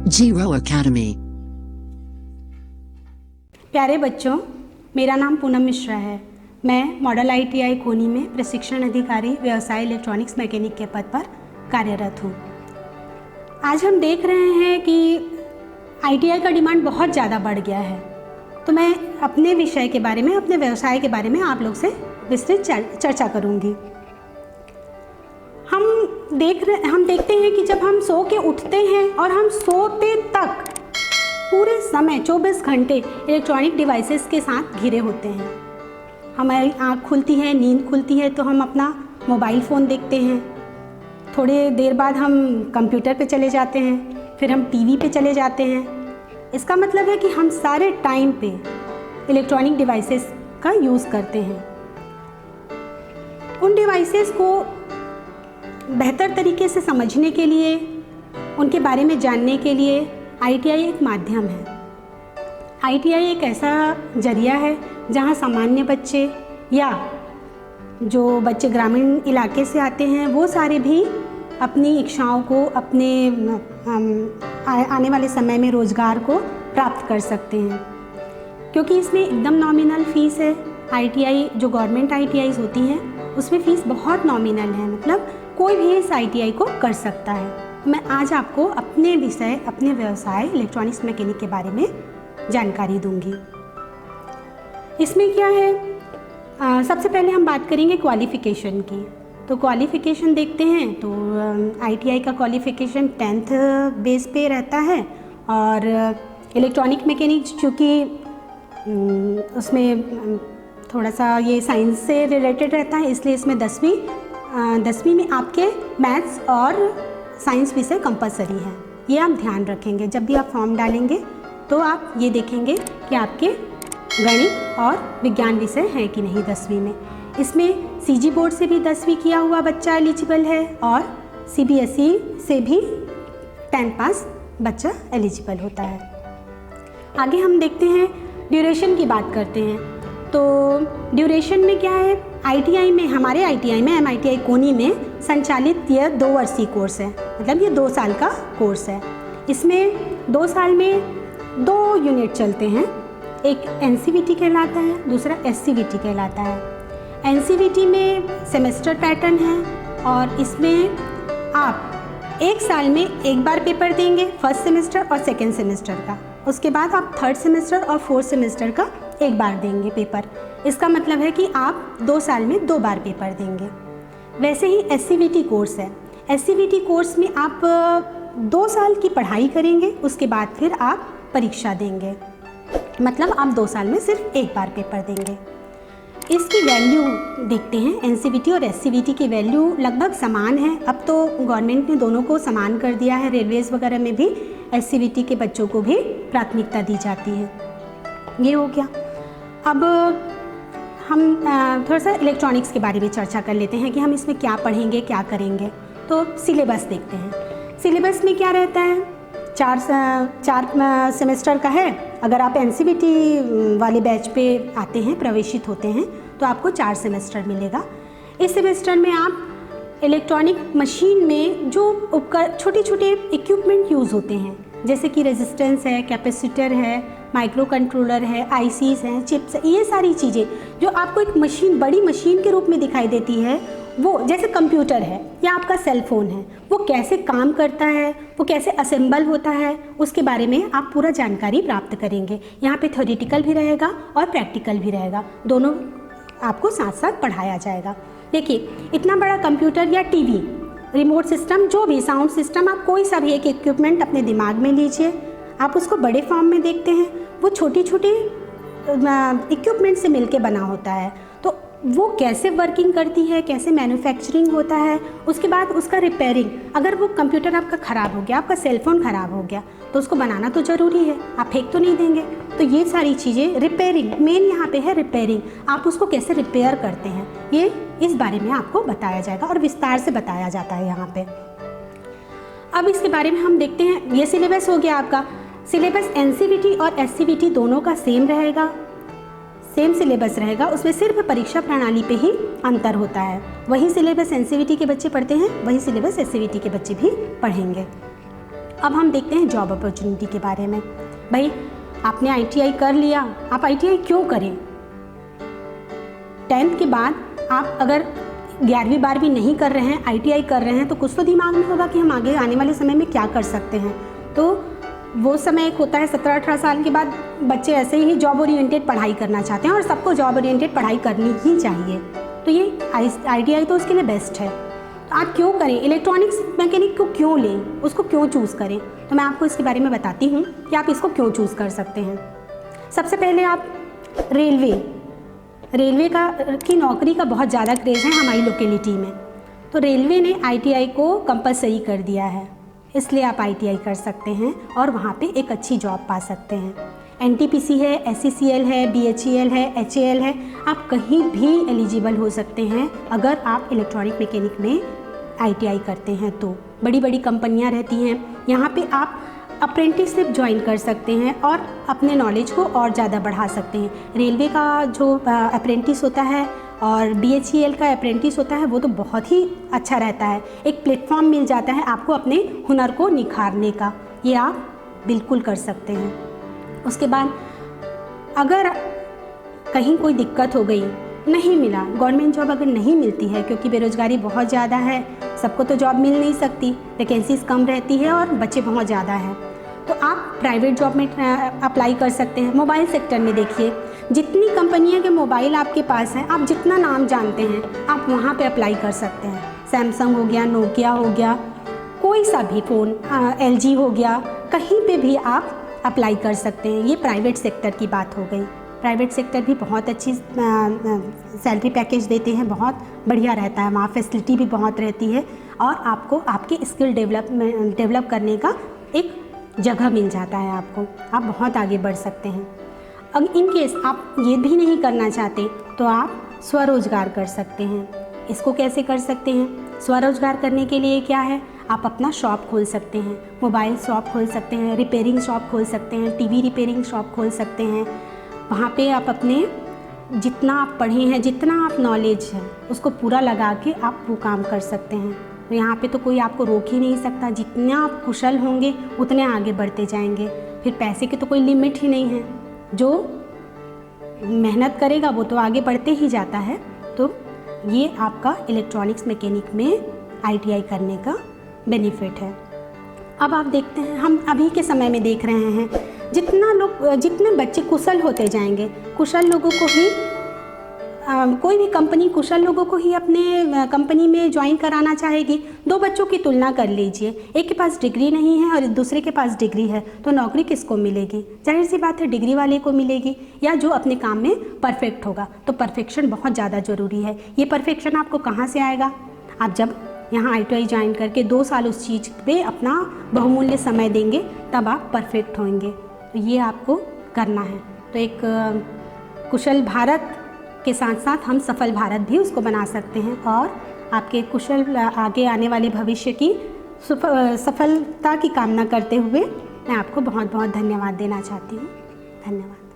Zero Academy। प्यारे बच्चों, मेरा नाम पूनम मिश्रा है। मैं मॉडल ITI कोनी में प्रशिक्षण अधिकारी व्यवसाय इलेक्ट्रॉनिक्स मैकेनिक के पद पर कार्यरत हूँ। आज हम देख रहे हैं कि ITI का डिमांड बहुत ज़्यादा बढ़ गया है, तो मैं अपने विषय के बारे में, अपने व्यवसाय के बारे में आप लोग से विस्तृत चर्चा करूँगी। हम देखते हैं कि जब हम सो के उठते हैं और हम सोते तक पूरे समय 24 घंटे इलेक्ट्रॉनिक डिवाइसेस के साथ घिरे होते हैं। हमारी आँख खुलती है, नींद खुलती है तो हम अपना मोबाइल फ़ोन देखते हैं, थोड़ी देर बाद हम कंप्यूटर पे चले जाते हैं, फिर हम टीवी पे चले जाते हैं। इसका मतलब है कि हम सारे टाइम पे इलेक्ट्रॉनिक डिवाइसेस का यूज़ करते हैं। उन डिवाइसेस को बेहतर तरीके से समझने के लिए, उनके बारे में जानने के लिए ITI एक माध्यम है। ITI एक ऐसा जरिया है जहां सामान्य बच्चे या जो बच्चे ग्रामीण इलाके से आते हैं वो सारे भी अपनी इच्छाओं को, अपने आने वाले समय में रोज़गार को प्राप्त कर सकते हैं, क्योंकि इसमें एकदम नॉमिनल फ़ीस है। ITI जो गवर्नमेंट ITIs होती हैं उसमें फ़ीस बहुत नॉमिनल है, मतलब कोई भी इस ITI को कर सकता है। मैं आज आपको अपने विषय, अपने व्यवसाय इलेक्ट्रॉनिक्स मैकेनिक के बारे में जानकारी दूंगी। इसमें क्या है, सबसे पहले हम बात करेंगे क्वालिफ़िकेशन की। तो क्वालिफ़िकेशन देखते हैं तो ITI का क्वालिफ़िकेशन 10th बेस पे रहता है, और इलेक्ट्रॉनिक मैकेनिक चूँकि उसमें थोड़ा सा ये साइंस से रिलेटेड रहता है, इसलिए इसमें 10वीं में आपके मैथ्स और साइंस विषय कंपलसरी है। ये आप ध्यान रखेंगे। जब भी आप फॉर्म डालेंगे तो आप ये देखेंगे कि आपके गणित और विज्ञान विषय हैं कि नहीं 10वीं में। इसमें CG बोर्ड से भी 10वीं किया हुआ बच्चा एलिजिबल है, और CBSE से भी 10 पास बच्चा एलिजिबल होता है। आगे हम देखते हैं, ड्यूरेशन की बात करते हैं। तो ड्यूरेशन में क्या है, ITI में, हमारे ITI में, MITI कोनी में संचालित यह 2 वर्षीय कोर्स है, मतलब ये 2 साल का कोर्स है। इसमें 2 साल में 2 यूनिट चलते हैं, एक NCVT कहलाता है, दूसरा SCVT कहलाता है। NCVT में सेमेस्टर पैटर्न है, और इसमें आप 1 साल में 1 बार पेपर देंगे, फर्स्ट सेमेस्टर और सेकेंड सेमेस्टर का। उसके बाद आप थर्ड सेमेस्टर और फोर्थ सेमेस्टर का 1 बार देंगे पेपर। इसका मतलब है कि आप 2 साल में 2 बार पेपर देंगे। वैसे ही SCVT कोर्स है। SCVT कोर्स में आप 2 साल की पढ़ाई करेंगे, उसके बाद फिर आप परीक्षा देंगे, मतलब आप 2 साल में सिर्फ 1 बार पेपर देंगे। इसकी वैल्यू देखते हैं, NCVT और SCVT की वैल्यू लगभग समान है। अब तो गवर्नमेंट ने दोनों को समान कर दिया है, रेलवेज़ वगैरह में भी SCVT के बच्चों को भी प्राथमिकता दी जाती है। ये हो गया। अब हम थोड़ा सा इलेक्ट्रॉनिक्स के बारे में चर्चा कर लेते हैं कि हम इसमें क्या पढ़ेंगे, क्या करेंगे। तो सिलेबस देखते हैं। सिलेबस में क्या रहता है, 4 सेमेस्टर का है। अगर आप NCVT वाले बैच पे आते हैं, प्रवेशित होते हैं, तो आपको 4 सेमेस्टर मिलेगा। इस सेमेस्टर में आप इलेक्ट्रॉनिक मशीन में जो उपकरण, छोटे छोटे इक्विपमेंट यूज़ होते हैं, जैसे कि रेजिस्टेंस है, कैपेसिटर है, माइक्रो कंट्रोलर है, ICs हैं, चिप्स है, ये सारी चीज़ें जो आपको एक मशीन, बड़ी मशीन के रूप में दिखाई देती है, वो जैसे कंप्यूटर है या आपका सेल फोन है, वो कैसे काम करता है, वो कैसे असेंबल होता है, उसके बारे में आप पूरा जानकारी प्राप्त करेंगे। यहाँ पे थ्योरेटिकल भी रहेगा और प्रैक्टिकल भी रहेगा, दोनों आपको साथ साथ पढ़ाया जाएगा। देखिए, इतना बड़ा कंप्यूटर या टीवी, रिमोट सिस्टम, जो भी साउंड सिस्टम, आप कोई सा भी एक इक्विपमेंट अपने दिमाग में लीजिए, आप उसको बड़े फॉर्म में देखते हैं, वो छोटी छोटी इक्विपमेंट से मिलके बना होता है। तो वो कैसे वर्किंग करती है, कैसे मैन्युफैक्चरिंग होता है, उसके बाद उसका रिपेयरिंग। अगर वो कंप्यूटर आपका ख़राब हो गया, आपका सेलफोन ख़राब हो गया, तो उसको बनाना तो ज़रूरी है, आप फेंक तो नहीं देंगे। तो ये सारी चीज़ें, रिपेयरिंग मेन यहाँ पे है, रिपेयरिंग, आप उसको कैसे रिपेयर करते हैं, ये इस बारे में आपको बताया जाएगा और विस्तार से बताया जाता है यहाँ पे। अब इसके बारे में हम देखते हैं। ये सिलेबस हो गया आपका। सिलेबस NCVT और SCVT दोनों का सेम रहेगा, सेम सिलेबस रहेगा, उसमें सिर्फ परीक्षा प्रणाली पे ही अंतर होता है। वही सिलेबस NCVT के बच्चे पढ़ते हैं, वही सिलेबस SCVT के बच्चे भी पढ़ेंगे। अब हम देखते हैं जॉब अपॉर्चुनिटी के बारे में। भाई आपने ITI कर लिया, आप ITI क्यों करें? 10th के बाद आप अगर 11वीं 12वीं नहीं कर रहे हैं, ITI कर रहे हैं, तो कुछ तो दिमाग में होगा कि हम आगे आने वाले समय में क्या कर सकते हैं। तो वो समय एक होता है 17-18 साल के बाद बच्चे ऐसे ही जॉब ओरिएंटेड पढ़ाई करना चाहते हैं और सबको जॉब ओरिएंटेड पढ़ाई करनी ही चाहिए। तो ये ITI तो उसके लिए बेस्ट है। तो आप क्यों करें, इलेक्ट्रॉनिक्स मैकेनिक को क्यों लें, उसको क्यों चूज़ करें? तो मैं आपको इसके बारे में बताती हूँ कि आप इसको क्यों चूज़ कर सकते हैं। सबसे पहले आप रेलवे की नौकरी का बहुत ज़्यादा क्रेज़ है हमारी लोकेलिटी में। तो रेलवे ने ITI को कंपलसरी कर दिया है, इसलिए आप ITI कर सकते हैं और वहाँ पे एक अच्छी जॉब पा सकते हैं। NTPC है, SCCL है, BHEL है, HAL है, आप कहीं भी एलिजिबल हो सकते हैं अगर आप इलेक्ट्रॉनिक मैकेनिक में ITI करते हैं। तो बड़ी बड़ी कंपनियां रहती हैं, यहाँ पे आप अप्रेंटिसशिप ज्वाइन कर सकते हैं और अपने नॉलेज को और ज़्यादा बढ़ा सकते हैं। रेलवे का जो अप्रेंटिस होता है और BHEL का अप्रेंटिस होता है वो तो बहुत ही अच्छा रहता है, एक प्लेटफॉर्म मिल जाता है आपको अपने हुनर को निखारने का, ये आप बिल्कुल कर सकते हैं। उसके बाद अगर कहीं कोई दिक्कत हो गई, नहीं मिला, गवर्नमेंट जॉब अगर नहीं मिलती है क्योंकि बेरोज़गारी बहुत ज़्यादा है, सबको तो जॉब मिल नहीं सकती, वैकेंसीज कम रहती है और बच्चे बहुत ज़्यादा हैं, तो आप प्राइवेट जॉब में अप्लाई कर सकते हैं। मोबाइल सेक्टर में देखिए, जितनी कंपनियां के मोबाइल आपके पास हैं, आप जितना नाम जानते हैं आप वहाँ पे अप्लाई कर सकते हैं। सैमसंग हो गया, नोकिया हो गया, कोई सा भी फ़ोन, LG हो गया, कहीं पे भी आप अप्लाई कर सकते हैं। ये प्राइवेट सेक्टर की बात हो गई। प्राइवेट सेक्टर भी बहुत अच्छी सैलरी पैकेज देते हैं, बहुत बढ़िया रहता है, वहाँ फैसिलिटी भी बहुत रहती है और आपको आपके स्किल डेवलप करने का एक जगह मिल जाता है आपको, आप बहुत आगे बढ़ सकते हैं। अगर इन केस आप ये भी नहीं करना चाहते तो आप स्वरोजगार कर सकते हैं। इसको कैसे कर सकते हैं? स्वरोजगार करने के लिए क्या है, आप अपना शॉप खोल सकते हैं, मोबाइल शॉप खोल सकते हैं, रिपेयरिंग शॉप खोल सकते हैं, TV रिपेयरिंग शॉप खोल सकते हैं। वहाँ पे आप अपने जितना आप पढ़े हैं, जितना आप नॉलेज है उसको पूरा लगा के आप वो काम कर सकते हैं। तो यहाँ पे तो कोई आपको रोक ही नहीं सकता, जितने आप कुशल होंगे उतने आगे बढ़ते जाएंगे। फिर पैसे की तो कोई लिमिट ही नहीं है, जो मेहनत करेगा वो तो आगे बढ़ते ही जाता है। तो ये आपका इलेक्ट्रॉनिक्स मैकेनिक में ITI करने का बेनिफिट है। अब आप देखते हैं, हम अभी के समय में देख रहे हैं जितने बच्चे कुशल होते जाएंगे, कुशल लोगों को ही कोई भी कंपनी कुशल लोगों को ही अपने कंपनी में ज्वाइन कराना चाहेगी। 2 बच्चों की तुलना कर लीजिए, एक के पास डिग्री नहीं है और दूसरे के पास डिग्री है, तो नौकरी किसको मिलेगी? जाहिर सी बात है डिग्री वाले को मिलेगी, या जो अपने काम में परफेक्ट होगा। तो परफेक्शन बहुत ज़्यादा ज़रूरी है। ये परफेक्शन आपको कहाँ से आएगा? आप जब यहाँ ITI ज्वाइन करके 2 साल उस चीज़ पे अपना बहुमूल्य समय देंगे, तब आप परफेक्ट होंगे। तो ये आपको करना है। तो एक कुशल भारत के साथ साथ हम सफल भारत भी उसको बना सकते हैं और आपके कुशल आगे आने वाले भविष्य की सफलता की कामना करते हुए मैं आपको बहुत बहुत धन्यवाद देना चाहती हूँ। धन्यवाद।